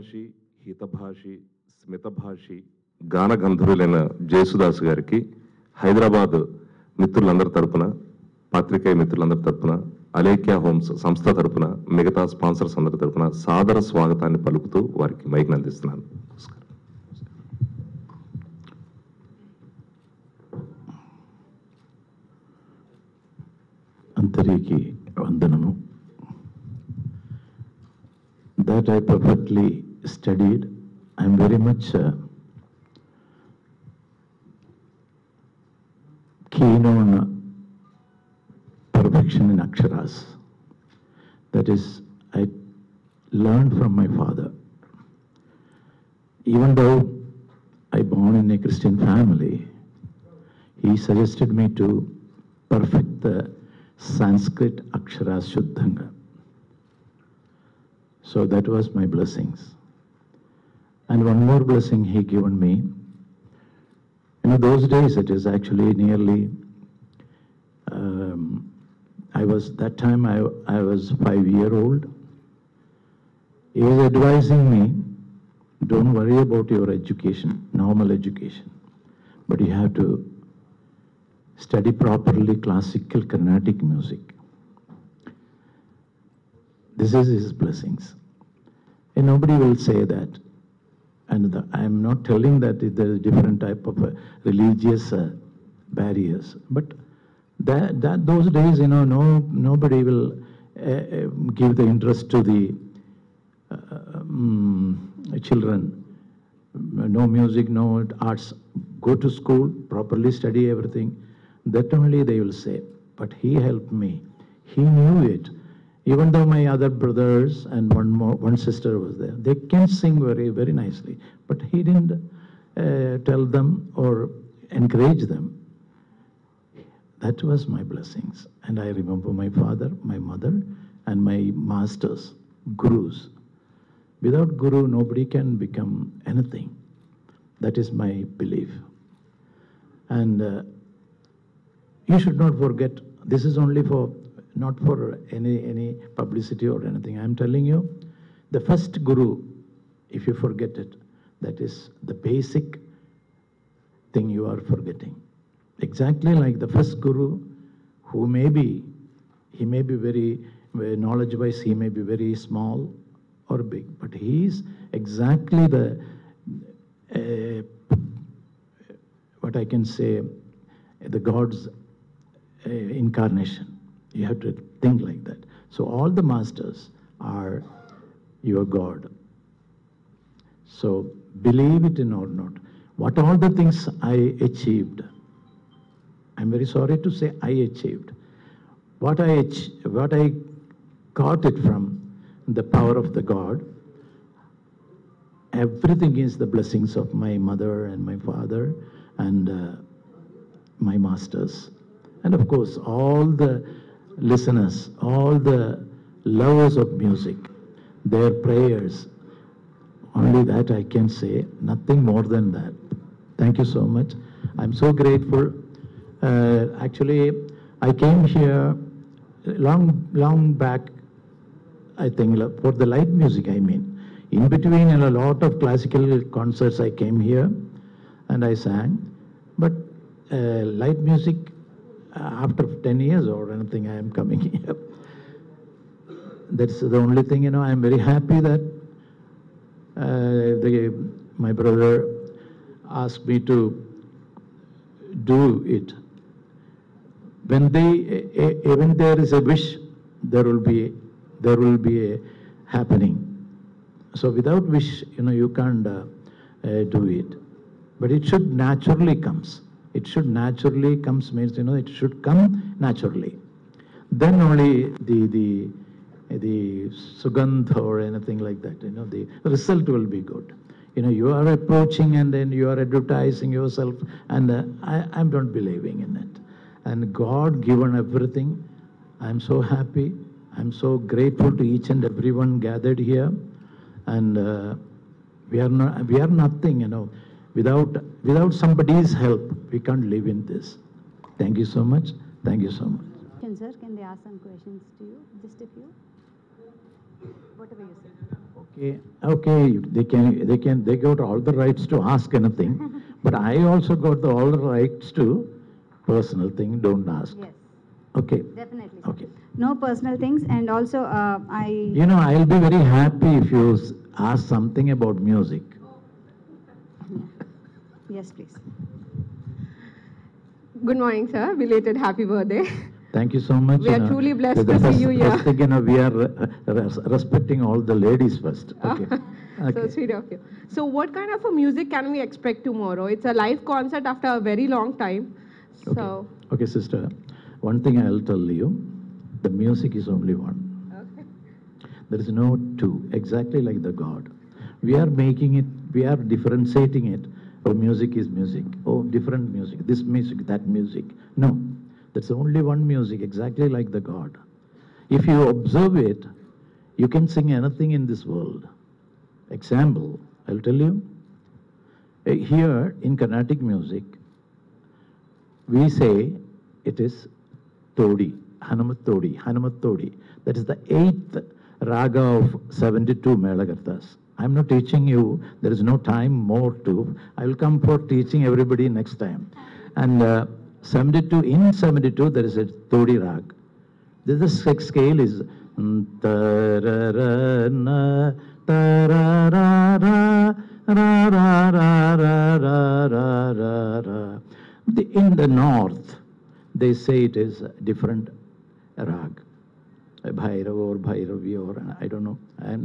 మితభాషి హితభాషి స్మితభాషి గాన గంధర్వులైన జేసుదాస్ గారికి హైదరాబాద్ మిత్రులందరి తరపున, పాత్రికేయ మిత్రులందరి తరపున, అలేఖ్య హోమ్స్ సంస్థ తరపున, మిగతా స్పాన్సర్స్ అందరి తరపున సాదర స్వాగతాన్ని పలుకుతూ వారికి మైక్ అందిస్తున్నాను. అందరికీ వందనము. That I perfectly studied. I am very much keen on perfection in aksharas. That is, I learned from my father. Even though I born in a Christian family, he suggested me to perfect the Sanskrit aksharas shuddhanga. So that was my blessings. And one more blessing he given me. You know, those days it is actually nearly, that time I was 5-year-old. He was advising me, don't worry about your education, normal education, but you have to study properly classical Carnatic music. This is his blessings. And nobody will say that. And I am not telling that there is different type of religious barriers. But those days, you know, nobody will give the interest to the children. No music, no arts. Go to school, properly study everything. That only they will say. But he helped me. He knew it. Even though my other brothers and one sister was there, they can sing very, very nicely. But he didn't tell them or encourage them. That was my blessings. And I remember my father, my mother, and my masters, gurus. Without guru, nobody can become anything. That is my belief. And you should not forget, this is only for, not for any publicity or anything. I am telling you, the first guru, if you forget it, that is the basic thing you are forgetting. Exactly like the first guru, who he may be very knowledge-wise, he may be very small or big, but he is exactly the, what I can say, the God's incarnation. You have to think like that. So all the masters are your God. So believe it or not, what all the things I achieved, I'm very sorry to say I achieved. What I got it from the power of the God, everything is the blessings of my mother and my father and my masters. And of course, all the listeners, all the lovers of music, their prayers, only that I can say, nothing more than that. Thank you so much. I'm so grateful. Actually, I came here long back, I think, for the light music, I mean. In between a lot of classical concerts, I came here and I sang. But light music, after 10 years or anything, I am coming here. That's the only thing, you know, I am very happy that my brother asked me to do it. When there is a wish, there will be a happening. So without wish, you know, you can't do it. But it should naturally comes. It should naturally comes means, you know, it should come naturally. Then only the sugandha or anything like that, you know, the result will be good. You know, you are approaching and then you are advertising yourself, and I'm not believing in it. And God given everything. I'm so happy. I'm so grateful to each and everyone gathered here. And we are nothing, you know. Without somebody's help, we can't live in this. Thank you so much. Thank you so much. Sir, can they ask some questions to you? Just a few. Whatever you say. Okay, they got all the rights to ask anything, but I also got all the rights to personal thing, don't ask. Yes, Okay, definitely. okay. No personal things, and also You know, I'll be very happy if you ask something about music. Yes, please. Good morning, sir. Belated happy birthday. Thank you so much. We are truly blessed the to see you here. First thing, we are respecting all the ladies first. Okay. So Okay. sweet of you. So what kind of a music can we expect tomorrow? It's a live concert after a very long time. So, Okay, sister. One thing I'll tell you, the music is only one. okay. There is no two, exactly like the God. We are making it, we are differentiating it. Oh, music is music. Oh, different music. This music, that music. No, that's only one music, exactly like the God. If you observe it, you can sing anything in this world. Example, I'll tell you. Here in Carnatic music, we say it is Todi, Hanumat Todi. That is the 8th raga of 72 Melagarthas. I'm not teaching you, there is no time more to. I will come for teaching everybody next time. And in 72 there is a Todi rag. This is the scale is ta-ra-ra-na, ta-ra-ra-ra, ra-ra-ra-ra-ra-ra-ra. In the north, they say it is a different rag. Bhairav or Bhairavi or I don't know. I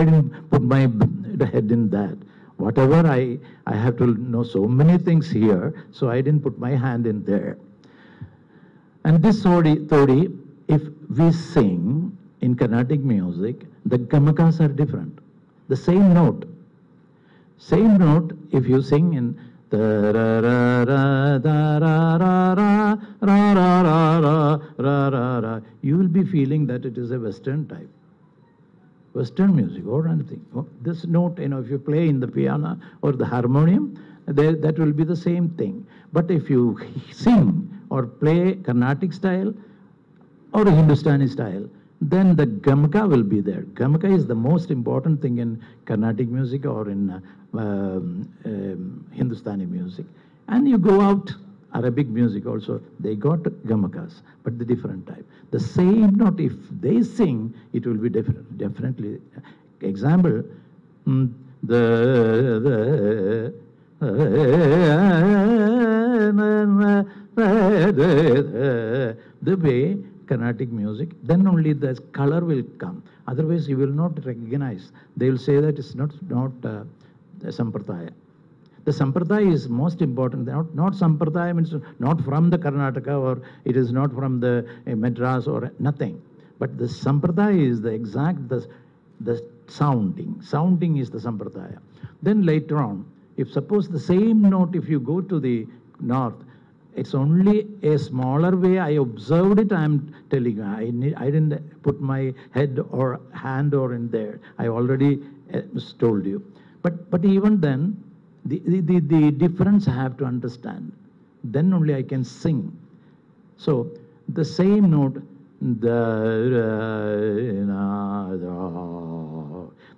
didn't put my head in that. Whatever I have to know so many things here, so I didn't put my hand in there. And this Todi, if we sing in Carnatic music, the gamakas are different. The same note, if you sing in you will be feeling that it is a Western type. Western music or anything. This note, if you play in the piano or the harmonium, that will be the same thing. But if you sing or play Carnatic style or Hindustani style, then the gamaka will be there. Gamaka is the most important thing in Carnatic music or in Hindustani music. And you go out, Arabic music also, they got gamakas, but the different type. The same note, if they sing, it will be different, definitely. Example, the way Carnatic music, then only the color will come. Otherwise, you will not recognize. They will say that it's not Sampradaya. The Sampradaya is most important. Not Sampradaya means not from the Karnataka or it is not from the Madras or nothing. But the Sampradaya is the exact, the sounding. Sounding is the Sampradaya. Then later on, if suppose the same note, if you go to the north, it's only a smaller way. I observed it. I'm telling you, I didn't put my head or hand or in there. I already told you. But even then, the difference I have to understand. Then only I can sing. So the same note,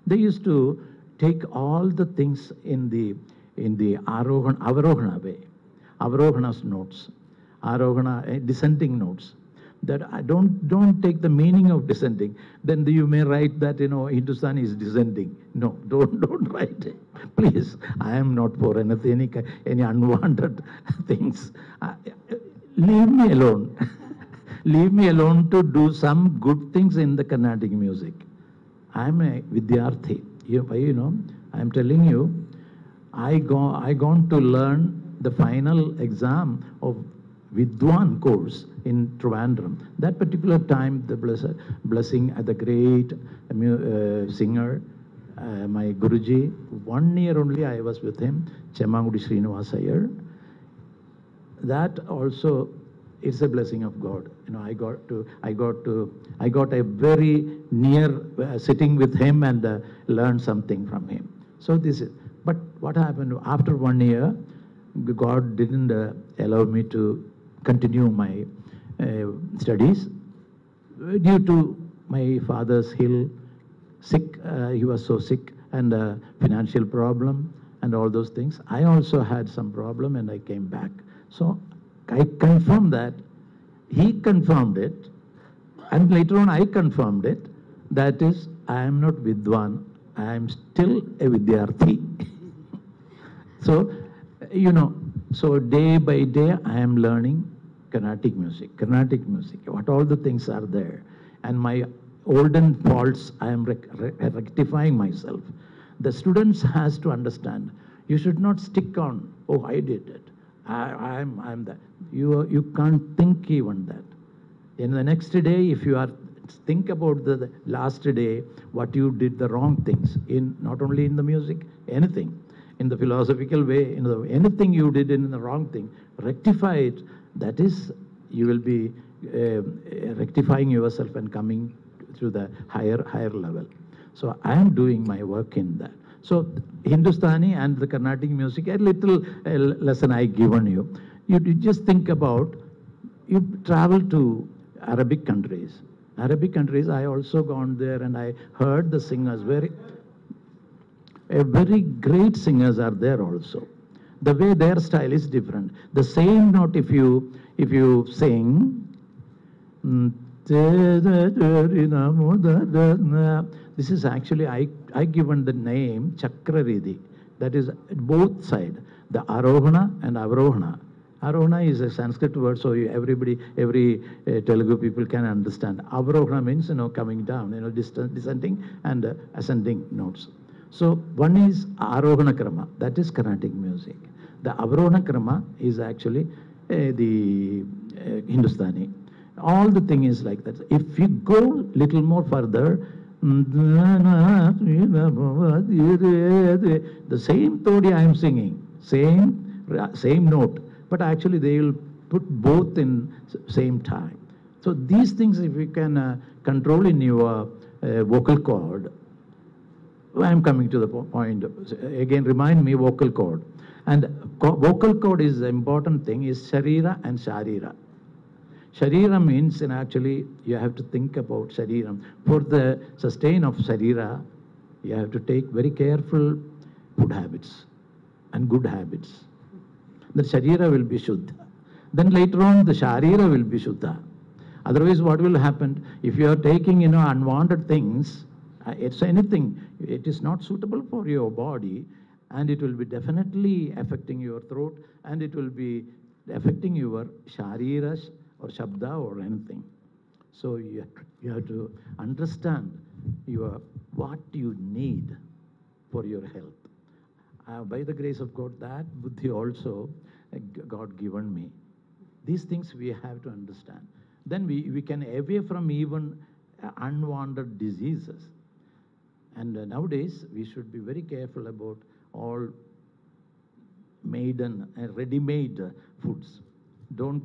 they used to take all the things in the Avarohana way. Avarohana's notes, Arohana, descending notes. That I don't take the meaning of descending. Then you may write that Hindustani is descending. No, don't write it. Please, I am not for anything, any unwanted things. Leave me alone. Leave me alone to do some good things in the Carnatic music. I am a Vidyarthi. I am telling you, I gone to learn the final exam of Vidwan course in Trivandrum. That particular time, the blessing at the great singer, my Guruji, 1 year only I was with him, Chemmangudi Srinivas Iyer. That also is a blessing of God. I got a very near sitting with him and learn something from him. So this is. But what happened after 1 year? God didn't allow me to continue my studies due to my father's sick. He was so sick, and financial problem and all those things. I also had some problem, and I came back. So I confirmed that. He confirmed it, and later on I confirmed it. That is, I am not Vidwan. I am still a Vidyarthi. So, so day by day I am learning Carnatic music, what all the things are there. And my olden faults, I am rectifying myself. The students has to understand, you should not stick on, oh, I did it, I'm that. You can't think even that. In the next day, if you are, think about the last day, what you did the wrong things, in not only in the music, anything. In the philosophical way, anything you did in the wrong thing, rectify it. That is, you will be rectifying yourself and coming to the higher level. So I am doing my work in that. So Hindustani and the Carnatic music, a little lesson I given you. You just think about, you travel to Arabic countries. Arabic countries, I also gone there and I heard the singers, very great singers are there also. The way their style is different. The same note, if you sing, this is actually, I given the name Chakraridi. That is both side, the Arohana and Avrohana. Arohana is a Sanskrit word, so every Telugu people can understand. Avrohana means, coming down, descending and ascending notes. So one is Arohana Krama, that is Carnatic music. The Avrohana Krama is actually the Hindustani. All the thing is like that. If you go little more further, the same Todi I am singing, same note, but actually they will put both in same time. So these things, if you can control in your vocal cord, I am coming to the point. Again, remind me vocal cord. And vocal cord is the important thing, is Sharira and Sharira. Sharira means, and actually you have to think about Shariram. For the sustain of Sharira, you have to take very careful food habits and good habits. The Sharira will be Shuddha. Then later on the Sharira will be Shuddha. Otherwise what will happen, if you are taking unwanted things, it's anything, it is not suitable for your body, and it will be definitely affecting your throat, and it will be affecting your Sharira or Shabda or anything. So you have to understand what you need for your health. By the grace of God, that Buddhi also God given me. These things we have to understand. Then we can away from even unwanted diseases. And nowadays, we should be very careful about all ready-made foods. Don't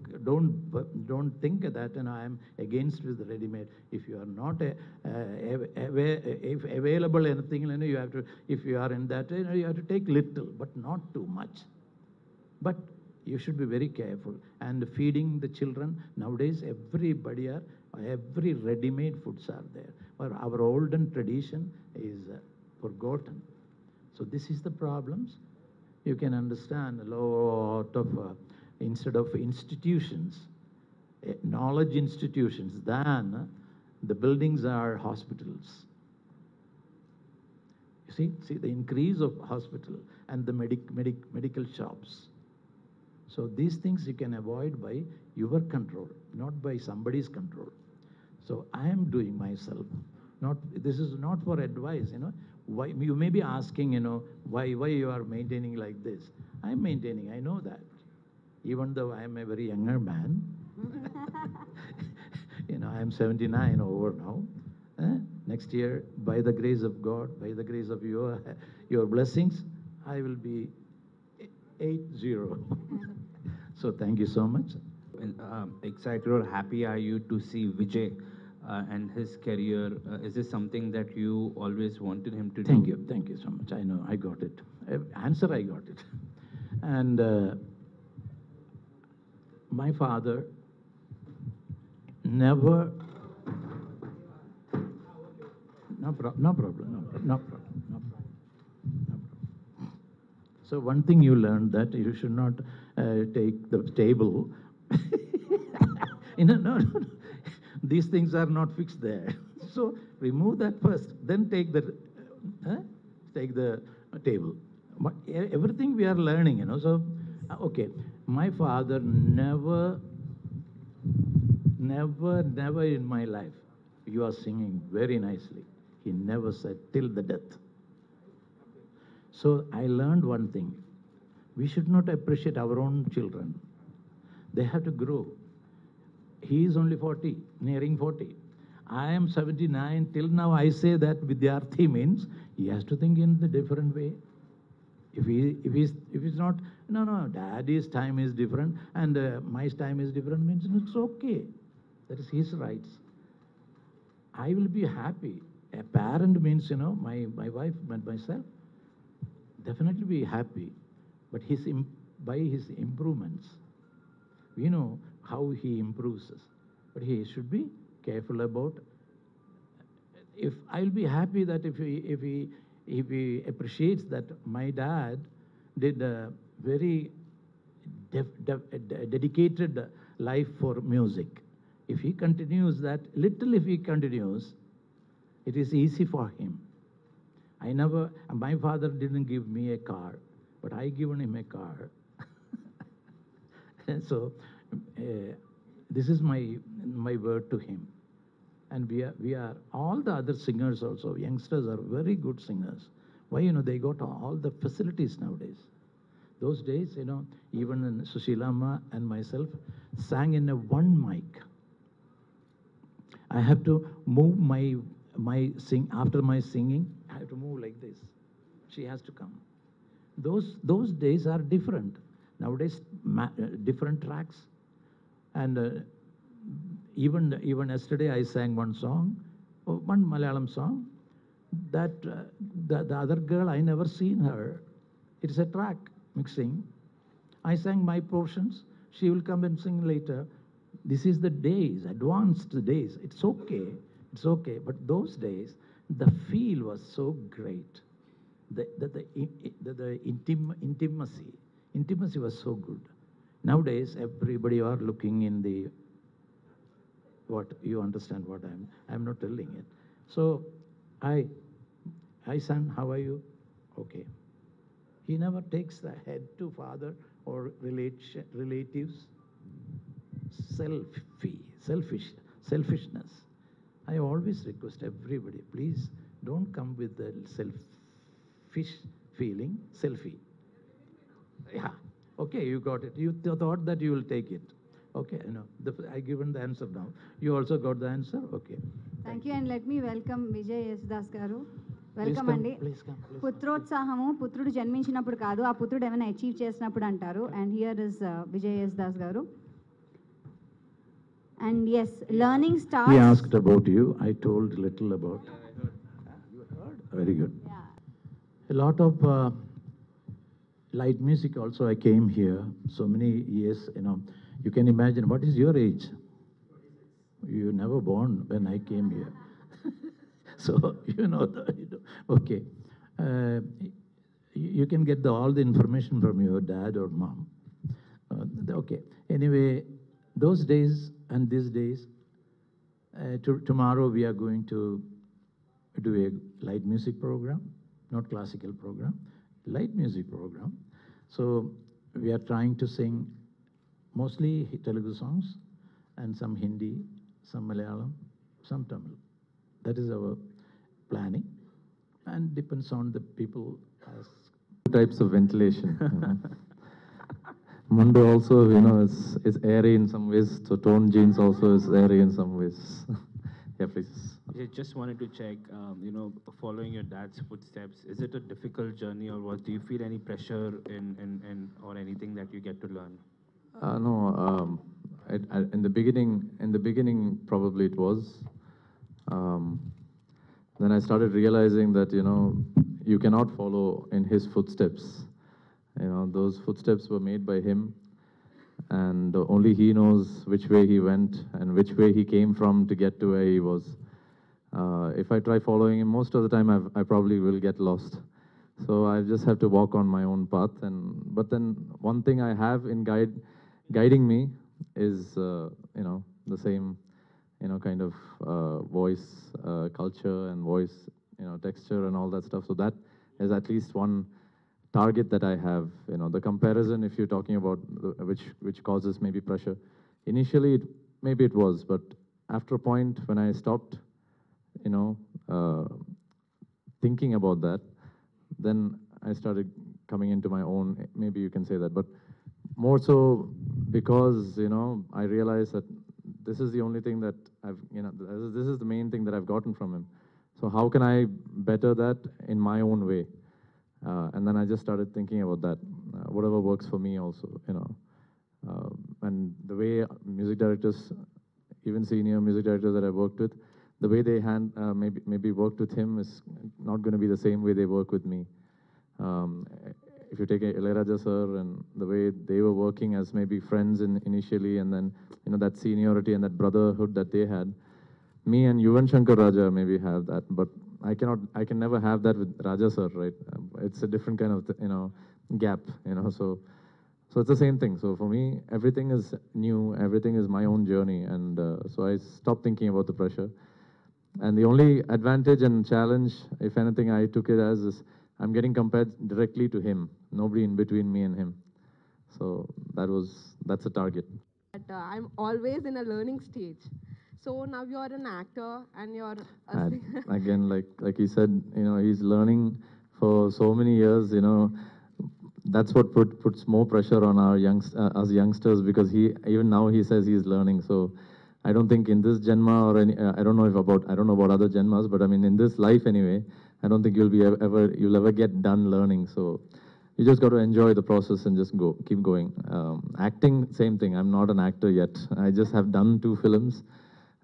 think that I am against with the ready-made. If you are not if available anything, you have to. If you are in that, you have to take little, but not too much. But you should be very careful. And feeding the children nowadays, every ready-made foods are there. Our olden tradition is forgotten. So this is the problems. You can understand a lot of, instead of institutions, knowledge institutions, then the buildings are hospitals. You see the increase of hospital and the medical shops. So these things you can avoid by your control, not by somebody's control. So I am doing myself. This is not for advice, Why you may be asking, why you are maintaining like this. I am maintaining, I know that. Even though I am a very younger man, I am 79 over now. Next year, by the grace of God, by the grace of your blessings, I will be 80. So thank you so much. Excited or happy are you to see Vijay and his career? Is this something that you always wanted him to do? Thank you so much. I know, I got it. Answer, I got it. And my father never, No problem. No problem. No problem. No problem. No problem. No problem. So one thing you learned that you should not take the table. No. These things are not fixed there. So remove that first, then take the table. But everything we are learning, So okay, my father never in my life, you are singing very nicely. He never said till the death. So I learned one thing. We should not appreciate our own children. They have to grow. He is only 40, nearing 40. I am 79. Till now I say that Vidyarthi means he has to think in a different way. If he's not, no, daddy's time is different and my time is different, means it's okay. That is his rights. I will be happy. A parent means, my wife and myself, definitely be happy. But by his improvements, we know how he improves us. But he should be careful about. If I'll be happy that if he appreciates that my dad did a very dedicated life for music. If he continues that, if he continues, it is easy for him. My father didn't give me a car, but I given him a car. And so this is my word to him. And we are all the other singers also, youngsters are very good singers. Why? They got all the facilities nowadays. Those days, even Sushilama and myself sang in a one mic. I have to move after my singing, I have to move like this. She has to come. Those days are different. Nowadays, different tracks. And even yesterday, I sang one song, one Malayalam song, that the other girl, I never seen her. It's a track mixing. I sang my portions. She will come and sing later. This is the days, advanced days. It's okay. But those days, the feel was so great. The intimacy was so good. Nowadays, everybody are looking in the what you understand what I'm not telling it. So hi son, how are you? Okay. He never takes the head to father or relatives. Selfishness. I always request everybody, please don't come with the selfish feeling, selfie. Yeah. Okay, you got it. You thought that you will take it. Okay, I given the answer now. You also got the answer? Okay. Thank you, and let me welcome Vijay Yesudas garu. Welcome come, Andi. please come. పుత్రోత్సాహము పుత్రుడు జన్మించినప్పుడు కాదు, ఆ పుత్రుడు ఏమైనా achieve చేసినప్పుడు అంటారు. And here is Vijay Yesudas garu. And yes, learning starts. He asked about you. I told little about. I heard. You heard? Very good. Yeah. A lot of light music also I came here so many years, You can imagine, what is your age? You never born when I came here. So, okay. You can get all the information from your dad or mom. Okay. Anyway, those days and these days, tomorrow we are going to do a light music program, not classical program, light music program. So we are trying to sing mostly Telugu songs and some Hindi, some Malayalam, some Tamil. That is our planning, and depends on the people. Types of ventilation. Mundo also, is airy in some ways. So tone jeans also is airy in some ways. Yeah, please. I just wanted to check, following your dad's footsteps, is it a difficult journey, or do you feel any pressure in or anything that you get to learn? No, in the beginning, probably it was. Then I started realizing that, you cannot follow in his footsteps. Those footsteps were made by him, and only he knows which way he went and which way he came from to get to where he was. If I try following him, most of the time I probably will get lost. So I just have to walk on my own path. But then one thing I have in guiding me is the same kind of voice culture and voice texture and all that stuff. So that is at least one target that I have. The comparison, if you're talking about which causes maybe pressure. Initially, maybe it was, but after a point when I stopped, thinking about that, then I started coming into my own, maybe you can say that, but more so because, I realized that this is the only thing that this is the main thing that I've gotten from him. So how can I better that in my own way? And then I just started thinking about that, whatever works for me also, and the way music directors, even senior music directors that I've worked with, the way they maybe worked with him is not going to be the same way they work with me. If you take Ilayaraja sir and the way they were working as maybe friends initially, and then that seniority and that brotherhood that they had, me and Yuvan Shankar Raja maybe have that, but I can never have that with Raja sir, right? It's a different kind of gap, so it's the same thing. So for me, everything is new, everything is my own journey, and so I stopped thinking about the pressure. And the only advantage and challenge, if anything, I took it as is I'm getting compared directly to him, nobody in between me and him. So that's a target. But I'm always in a learning stage. So now you're an actor and you're a And again, like he said, he's learning for so many years. That's what puts more pressure on our us youngsters, because even now he says he's learning. So I don't think in this Janma or I don't know about other Janmas, but I mean in this life anyway, I don't think you'll ever get done learning. So you just got to enjoy the process and just keep going. Acting, same thing. I'm not an actor yet. I just have done 2 films,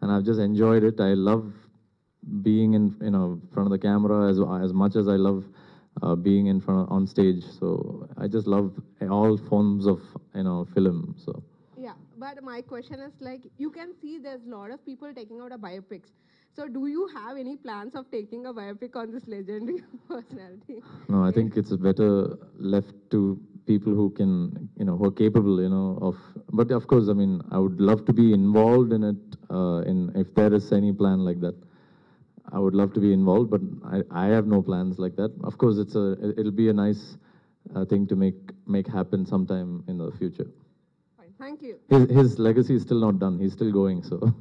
and I've just enjoyed it. I love being in front of the camera as much as I love being on stage. So I just love all forms of film. So. Yeah, but my question is like, you can see there's a lot of people taking out a biopics. So do you have any plans of taking a biopic on this legendary personality? No, I think it's better left to people who can, who are capable, of. But of course, I mean, I would love to be involved in it. If there is any plan like that, I would love to be involved. But I have no plans like that. Of course, it'll be a nice thing to make happen sometime in the future. Fine, thank you. His legacy is still not done. He's still going. So.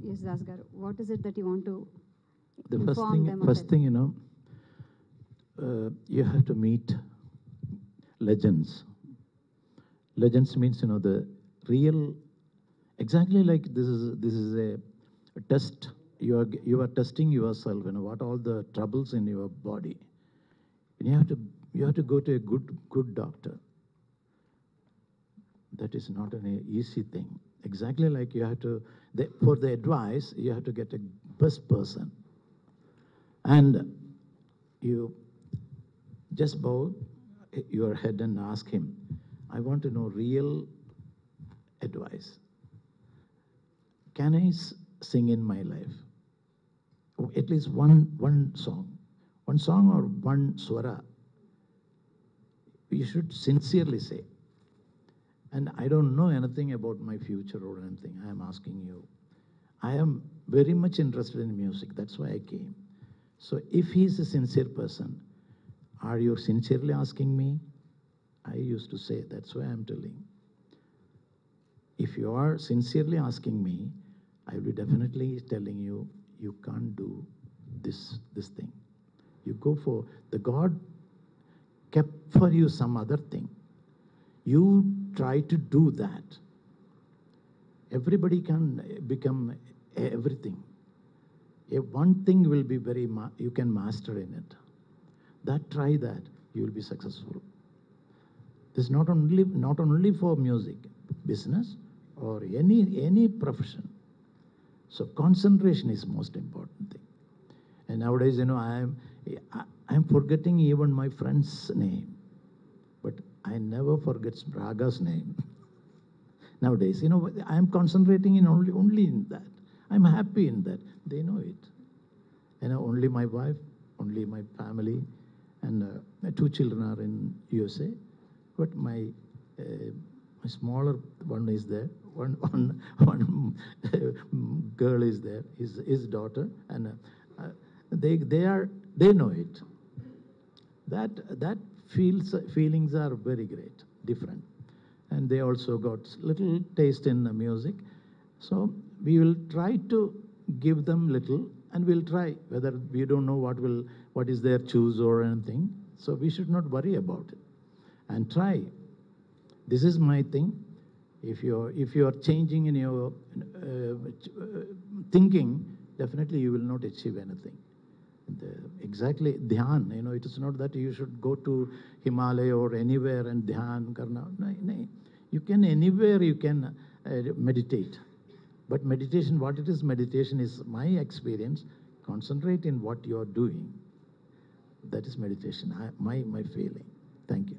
Yesudas garu, what is it that you want to The inform them of first it? thing, you have to meet legends. Legends means, the real, exactly like this is a test. You are testing yourself, what all the troubles in your body. And you have to go to a good doctor. That is not an easy thing. Exactly like you have to, for the advice, you have to get a best person. And you just bow your head and ask him, I want to know real advice. Can I sing in my life? At least one song. One song or one swara. You should sincerely say. And I don't know anything about my future or anything. I am asking you. I am very much interested in music. That's why I came. So if he's a sincere person, are you sincerely asking me? I used to say, that's why I'm telling. If you are sincerely asking me, I will be definitely telling you, you can't do this thing. You go for, the God kept for you some other thing. You try to do that. Everybody can become everything. One thing will be you can master in it. Try that, you will be successful. This is not only for music, business or any profession. So concentration is most important thing. And nowadays, I'm forgetting even my friend's name, but I never forget Raga's name. Nowadays, I'm concentrating in only in that. I'm happy in that. They know it. Only my wife, only my family, and my 2 children are in USA. But my smaller one is there. One girl is there. His daughter, and they know it. That feelings are very great, different, and they also got little taste in the music. So we will try to give them little, and we'll try. Whether we don't know what is their choose or anything, so we should not worry about it, and try. This is my thing. If you are changing in your thinking, definitely you will not achieve anything. Exactly, dhyan. It is not that you should go to Himalaya or anywhere and dhyan karna. No. You can anywhere you can meditate. But meditation, what it is, meditation is my experience. Concentrate in what you are doing. That is meditation. My feeling. Thank you.